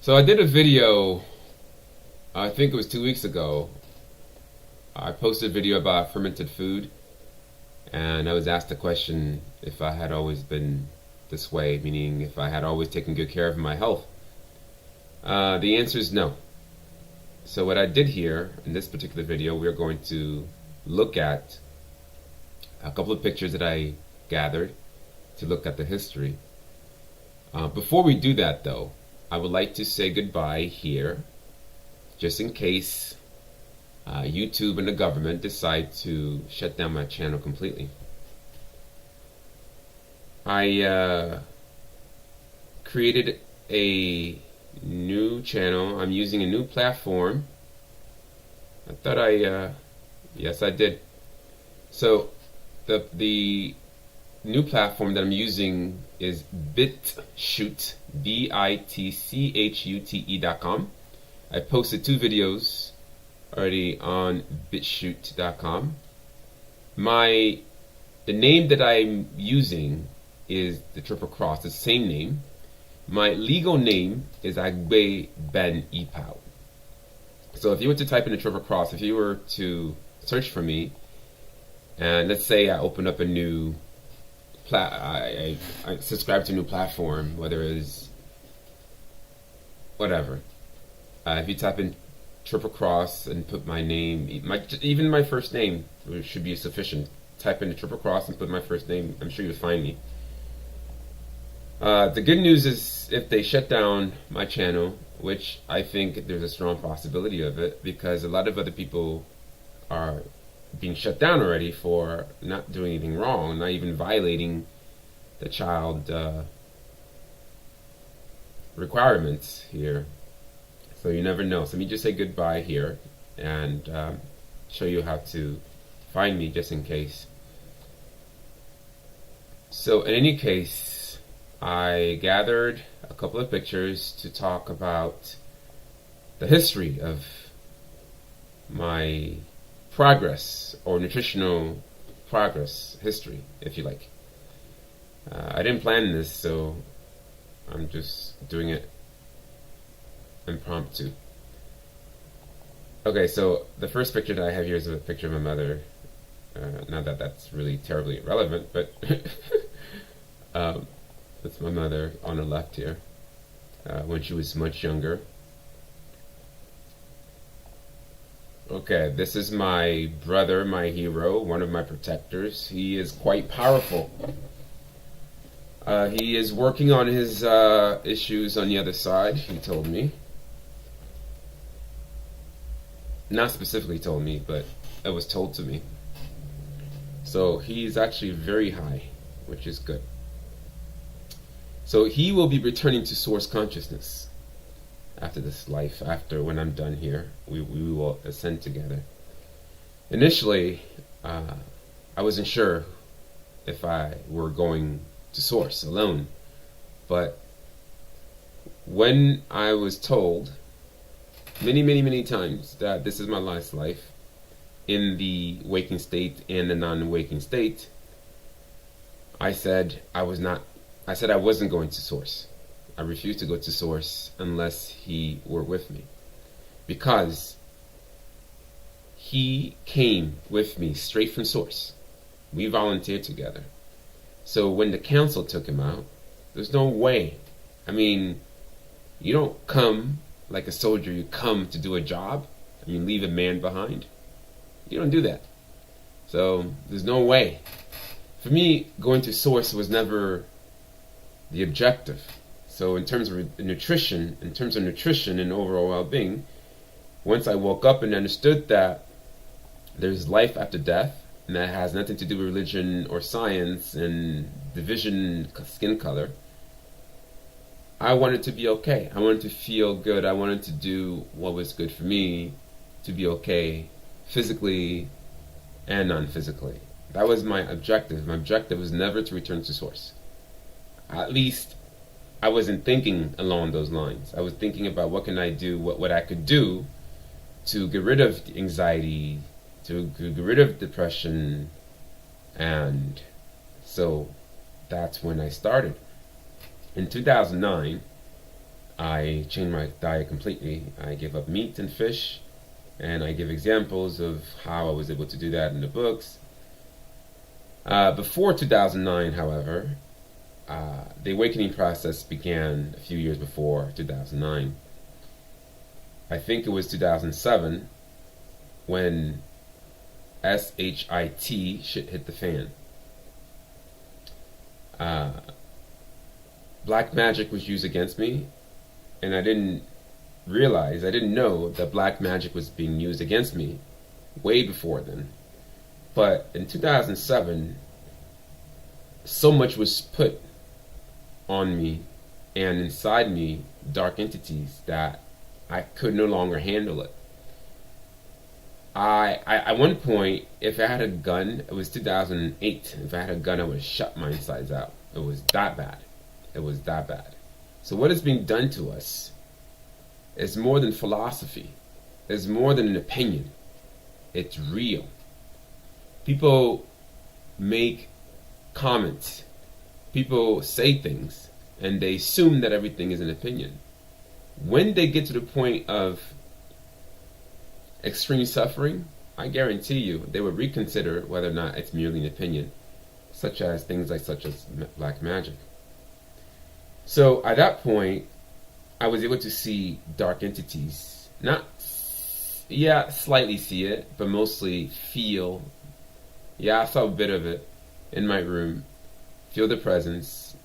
So I did a video, I think it was 2 weeks ago. I posted a video about fermented food, and I was asked the question if I had always been this way, meaning if I had always taken good care of my health. The answer is no. So what I did here in this particular video, we're going to look at a couple of pictures that I gathered to look at the history. Before we do that though, I would like to say goodbye here, just in case YouTube and the government decide to shut down my channel completely. I created a new channel. I'm using a new platform. I thought yes, I did. So the new platform that I'm using is BitChute, BITCHUTE.com. I posted 2 videos already on BitChute.com. The name that I'm using is the Triple Cross, the same name. My legal name is Agbe Ben Ipao. So if you were to type in the Triple Cross, if you were to search for me, and let's say I open up a new I subscribe to a new platform, whether it is whatever. If you type in Triple Cross and put my name, even my first name should be sufficient. Type in the Triple Cross and put my first name. I'm sure you'll find me. The good news is if they shut down my channel, which I think there's a strong possibility of it, because a lot of other people are being shut down already for not doing anything wrong, not even violating the child requirements here. So you never know. So let me just say goodbye here and show you how to find me just in case. So in any case, I gathered a couple of pictures to talk about the history of my progress, or nutritional progress history, if you like. I didn't plan this, so I'm just doing it impromptu. Okay, so the first picture that I have here is a picture of my mother. Not that that's really terribly irrelevant, but that's my mother on the left here, when she was much younger. Okay, this is my brother, my hero, one of my protectors. He is quite powerful. He is working on his issues on the other side, he told me. Not specifically told me, but it was told to me. So he's actually very high, which is good. So he will be returning to source consciousness after this life. After, when I'm done here, we will ascend together. Initially, I wasn't sure if I were going to source alone, but when I was told many times that this is my last life in the waking state and the non-waking state, I said I wasn't going to source. I refused to go to source unless he were with me, because he came with me straight from source. We volunteered together. So when the council took him out, there's no way. I mean, you don't come like a soldier, you come to do a job and you leave a man behind. You don't do that. So there's no way. For me, going to source was never the objective. So in terms of nutrition and overall well-being, once I woke up and understood that there's life after death, and that has nothing to do with religion or science and division, skin color, I wanted to be okay. I wanted to feel good. I wanted to do what was good for me, to be okay physically and non-physically. That was my objective. My objective was never to return to source. At least I wasn't thinking along those lines. I was thinking about what can I do, what I could do to get rid of anxiety, to get rid of depression. And so that's when I started. In 2009, I I changed my diet completely. I gave up meat and fish, and I give examples of how I was able to do that in the books. Before 2009, however, the awakening process began a few years before 2009. I think it was 2007 when shit hit the fan. Black magic was used against me, and I didn't know that black magic was being used against me way before then. But in 2007, so much was put on me and inside me, dark entities, that I could no longer handle it. I at one point, if I had a gun, it was 2008. If I had a gun, I would have shot my insides out. It was that bad. It was that bad. So what is being done to us is more than philosophy. It's more than an opinion. It's real. People make comments. People say things, and they assume that everything is an opinion. When they get to the point of extreme suffering, I guarantee you they will reconsider whether or not it's merely an opinion, such as black magic. So at that point, I was able to see dark entities. Slightly see it, but mostly feel. Yeah, I saw a bit of it in my room. Feel the presence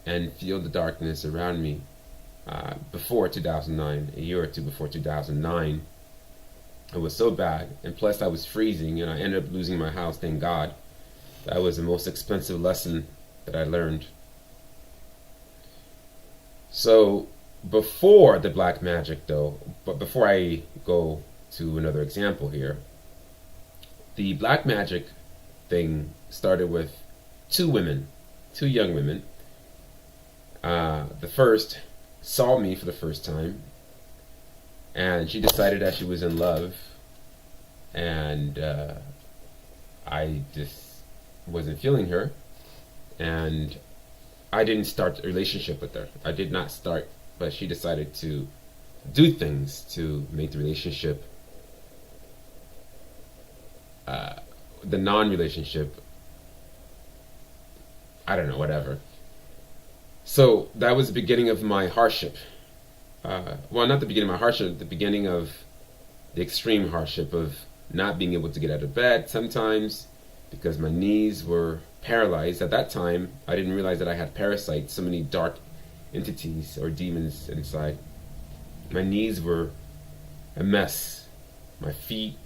and feel the darkness around me. Before 2009, a year or two before 2009, it was so bad. And plus I was freezing, and I ended up losing my house, thank God. That was the most expensive lesson that I learned. So before the black magic though, but before I go to another example here, the black magic thing started with two young women. The first saw me for the first time, and she decided that she was in love, and I just wasn't feeling her, and I didn't start a relationship with her. I did not start, but she decided to do things to make the relationship, the non-relationship, I don't know, whatever. So that was the beginning of my hardship. Well, not the beginning of my hardship, the beginning of the extreme hardship of not being able to get out of bed sometimes because my knees were paralyzed. At that time, I didn't realize that I had parasites, so many dark entities or demons inside. My knees were a mess. My feet,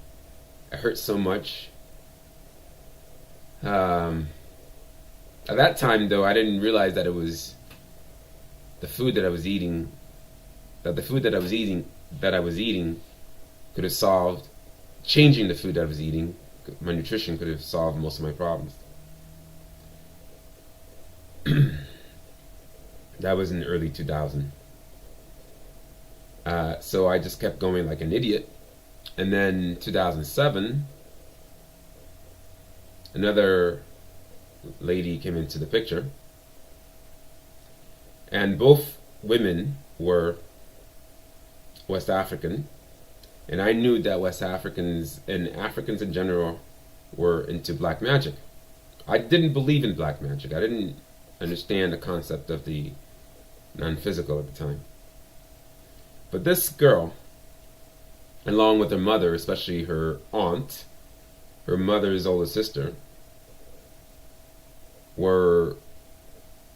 it hurt so much. At that time, though, I didn't realize that it was the food that I was eating, that I was eating could have solved, changing the food that I was eating, my nutrition could have solved most of my problems. That was in the early 2000s. So I just kept going like an idiot. And then 2007, another lady came into the picture, and both women were West African, and I knew that West Africans and Africans in general were into black magic. I didn't believe in black magic. I didn't understand the concept of the non-physical at the time. But this girl, along with her mother, especially her aunt, her mother's older sister, were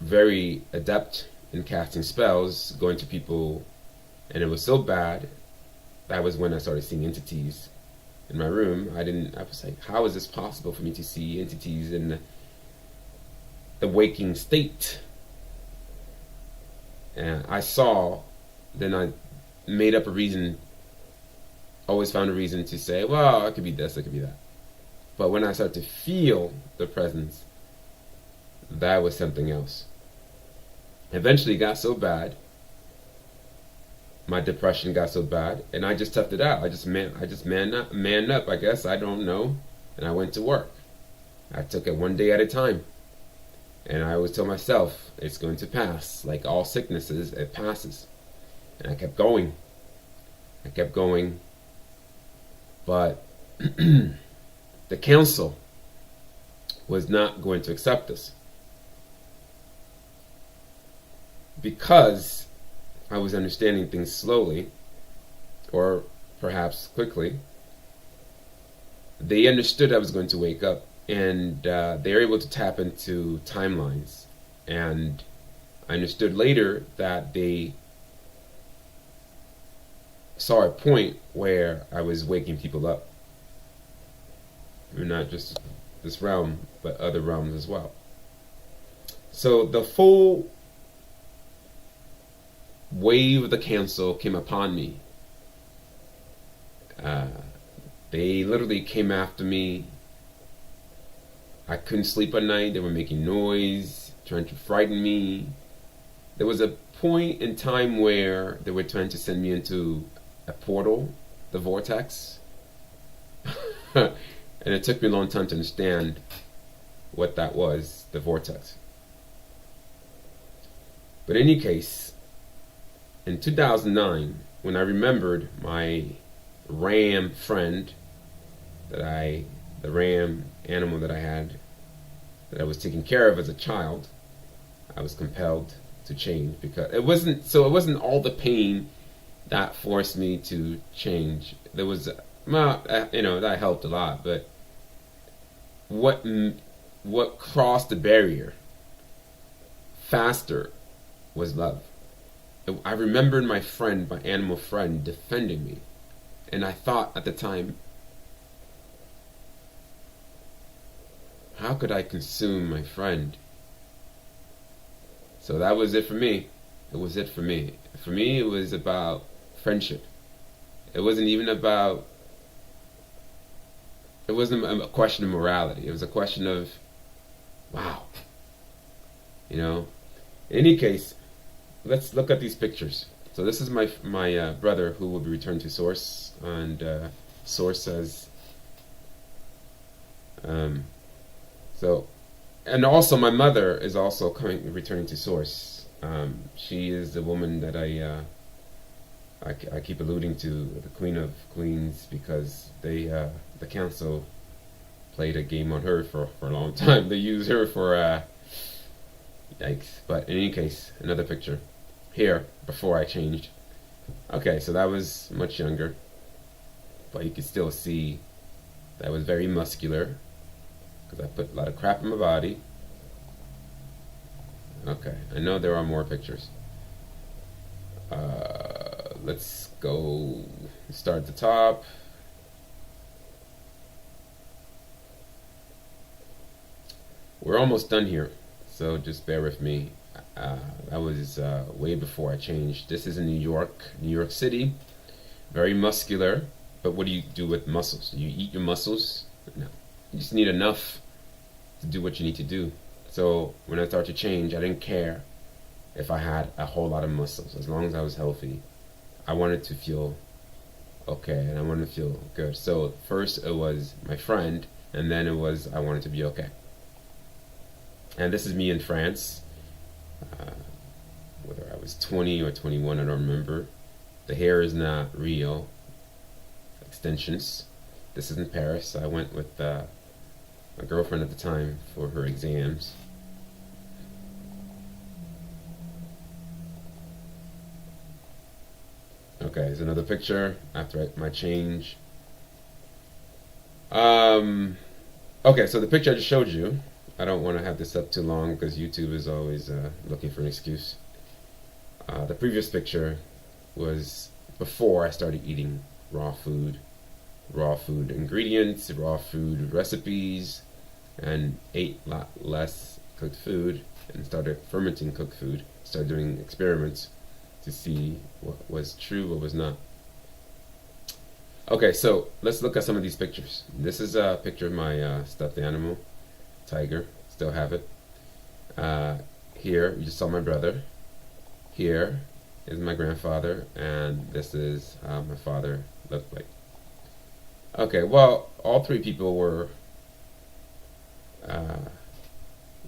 very adept in casting spells, going to people, and it was so bad. That was when I started seeing entities in my room. I was like, how is this possible for me to see entities in the waking state? And then I made up a reason, always found a reason to say, well, it could be this, it could be that. But when I started to feel the presence, that was something else. Eventually it got so bad, my depression got so bad, and I just toughed it out. I just manned up, I guess, I don't know, and I went to work. I took it one day at a time. And I always tell myself, it's going to pass. Like all sicknesses, it passes. And I kept going. I kept going. But the council was not going to accept us because I was understanding things slowly, or perhaps quickly. They understood I was going to wake up, and they were able to tap into timelines. And I understood later that they saw a point where I was waking people up. Not just this realm, but other realms as well. So the full wave of the council came upon me. They literally came after me. I couldn't sleep at night. They were making noise, trying to frighten me. There was a point in time where they were trying to send me into a portal, the vortex. And it took me a long time to understand what that was, the vortex. But in any case, in 2009, when I remembered my ram friend, the ram animal that I had, that I was taking care of as a child, I was compelled to change, because it wasn't all the pain that forced me to change. There was, that helped a lot, but what crossed the barrier faster was love. I remembered my friend, my animal friend, defending me, and I thought at the time, how could I consume my friend? So that was it for me. It was it for me. For me, it was about friendship. It wasn't even about, it wasn't a question of morality. It was a question of, wow. In any case, let's look at these pictures. So this is my brother, who will be returned to Source, and Source says, and also my mother is also returning to Source. She is the woman that I keep alluding to, the Queen of Queens, because the council played a game on her for a long time. They used her for yikes. But in any case, another picture here before I changed. Okay, so that was much younger, but you can still see that I was very muscular, because I put a lot of crap in my body. Okay, I know there are more pictures. Let's go start at the top. We're almost done here, so just bear with me. That was way before I changed. This is in New York City. Very muscular, but what do you do with muscles? You eat your muscles? No. You just need enough to do what you need to do. So when I started to change, I didn't care if I had a whole lot of muscles. As long as I was healthy, I wanted to feel okay, and I wanted to feel good. So first it was my friend, and then it was I wanted to be okay. And this is me in France, whether I was 20 or 21, I don't remember. The hair is not real. Extensions. This is in Paris. I went with my girlfriend at the time for her exams. Okay, here's another picture after my change. Okay, so the picture I just showed you, I don't want to have this up too long because YouTube is always looking for an excuse. The previous picture was before I started eating raw food ingredients, raw food recipes, and ate a lot less cooked food, and started fermenting cooked food, started doing experiments to see what was true, what was not. Okay, so let's look at some of these pictures. This is a picture of my stuffed animal, tiger, still have it. Here, you just saw my brother. Here is my grandfather, and this is how my father looked like. Okay, well, all three people were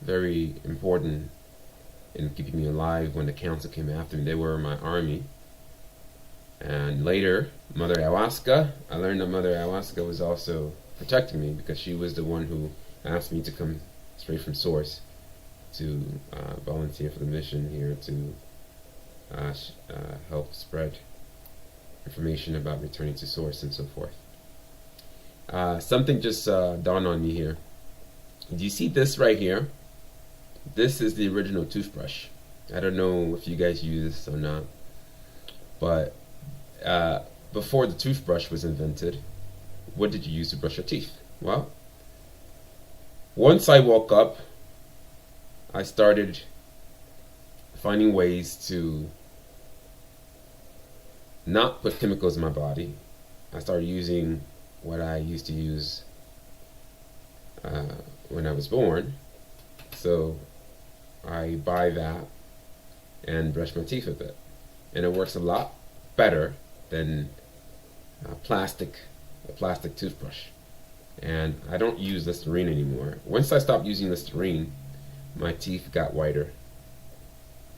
very important in keeping me alive when the council came after me. They were my army. And later, Mother Ayahuasca, I learned that Mother Ayahuasca was also protecting me because she was the one who asked me to come straight from Source to volunteer for the mission here to help spread information about returning to Source and so forth. Something just dawned on me here. Do you see this right here? This is the original toothbrush. I don't know if you guys use this or not, but before the toothbrush was invented, what did you use to brush your teeth? Well, once I woke up, I started finding ways to not put chemicals in my body. I started using what I used to use when I was born. So I buy that and brush my teeth with it. And it works a lot better than a plastic toothbrush. And I don't use Listerine anymore. Once I stopped using Listerine, my teeth got whiter.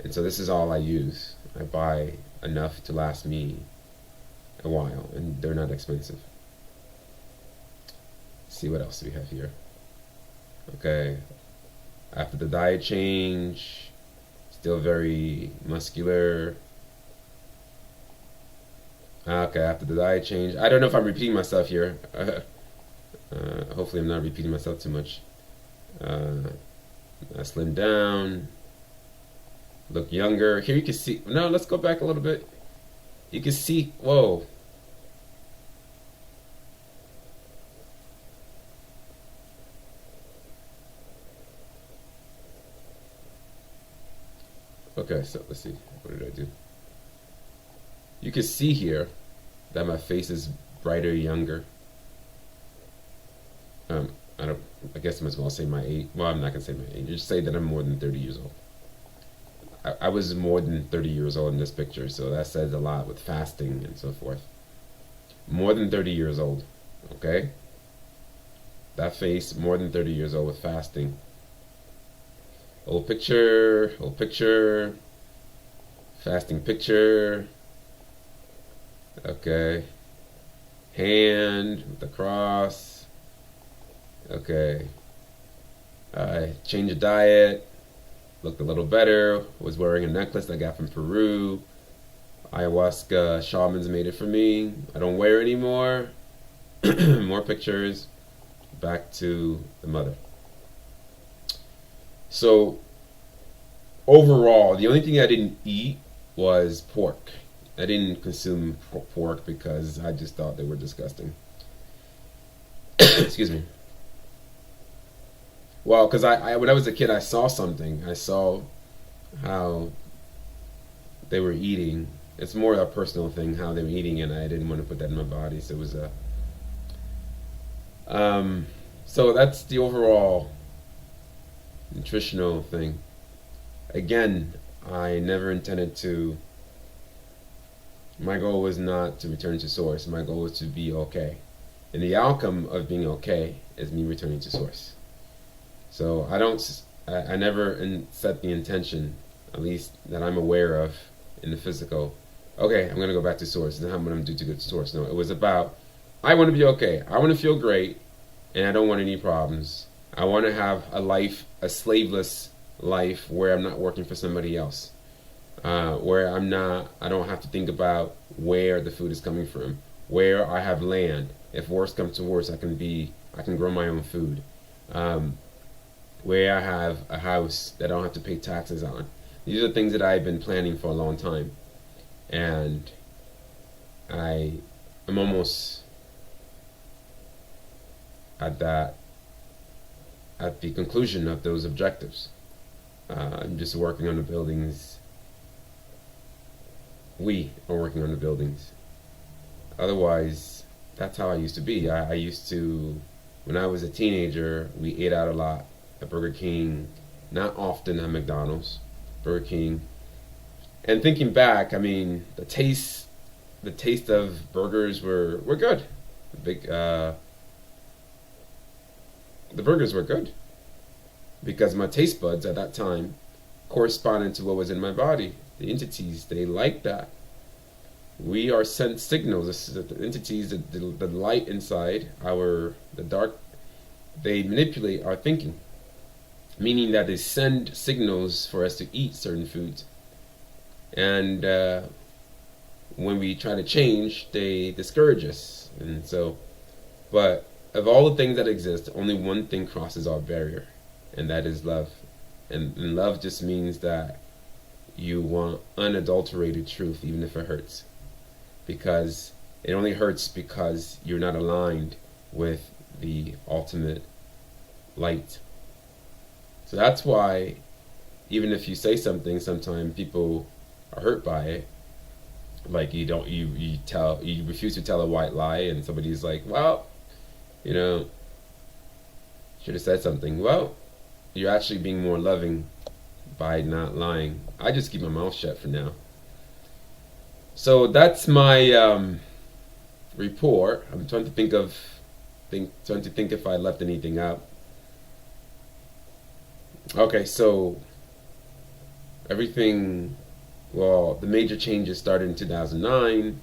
And so this is all I use. I buy enough to last me a while, and they're not expensive. Let's see what else we have here. Okay, after the diet change, still very muscular. Okay, after the diet change, I don't know if I'm repeating myself here. Hopefully I'm not repeating myself too much. I slimmed down, look younger. Here you can see, no, let's go back a little bit. You can see, whoa. Okay, so let's see, what did I do? You can see here that my face is brighter, younger. I guess I might as well say my age. Well, I'm not gonna say my age. Just say that I'm more than 30 years old. I was more than 30 years old in this picture, so that says a lot with fasting and so forth. More than 30 years old, okay? That face, more than 30 years old with fasting. Old picture, fasting picture. Okay. Hand with the cross. Okay. Change of diet. Looked a little better. Was wearing a necklace I got from Peru. Ayahuasca shamans made it for me. I don't wear it anymore. More pictures. Back to the mother. So, overall, the only thing I didn't eat was pork. I didn't consume pork because I just thought they were disgusting. Excuse me. Well, because I when I was a kid, I saw something. I saw how they were eating. It's more a personal thing, how they were eating, and I didn't want to put that in my body. So it was a... so that's the overall nutritional thing. Again, I never intended to... My goal was not to return to Source. My goal was to be okay. And the outcome of being okay is me returning to Source. So I never set the intention, at least that I'm aware of in the physical, okay, I'm going to go back to Source. And how I'm going to do to get to Source. No, it was about, I want to be okay. I want to feel great, and I don't want any problems. I want to have a life, a slaveless life where I'm not working for somebody else. Where I don't have to think about where the food is coming from, where I have land. If worse comes to worse, I can grow my own food. Where I have a house that I don't have to pay taxes on. These are things that I've been planning for a long time. And I'm almost at the conclusion of those objectives. I'm just working on the buildings. We are working on the buildings. Otherwise, that's how I used to be. I used to, when I was a teenager, we ate out a lot at Burger King, not often at McDonald's, Burger King. And thinking back, I mean, the taste of burgers were good. The burgers were good because my taste buds at that time corresponded to what was in my body. The entities, they liked that. we are sent signals. This is the entities, the light inside the dark, they manipulate our thinking, meaning that they send signals for us to eat certain foods. And when we try to change, they discourage us. And so, but of all the things that exist, only one thing crosses our barrier, and that is love. And love just means that you want unadulterated truth, even if it hurts. Because it only hurts because you're not aligned with the ultimate light. So that's why, even if you say something, sometimes people are hurt by it. Like you refuse to tell a white lie, and somebody's like, well, should have said something. Well, you're actually being more loving by not lying. I just keep my mouth shut for now. So that's my report. I'm trying to think if I left anything out. Okay, so everything, well, the major changes started in 2009,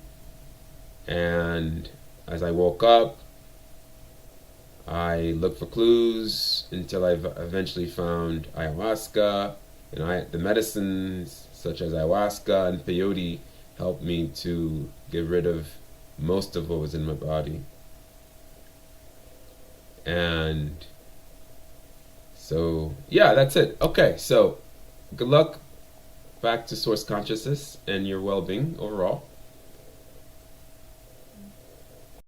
and as I woke up, I looked for clues until I eventually found ayahuasca, and the medicines such as ayahuasca and peyote helped me to get rid of most of what was in my body. And so, yeah, that's it. Okay, so good luck back to source consciousness and your well-being overall.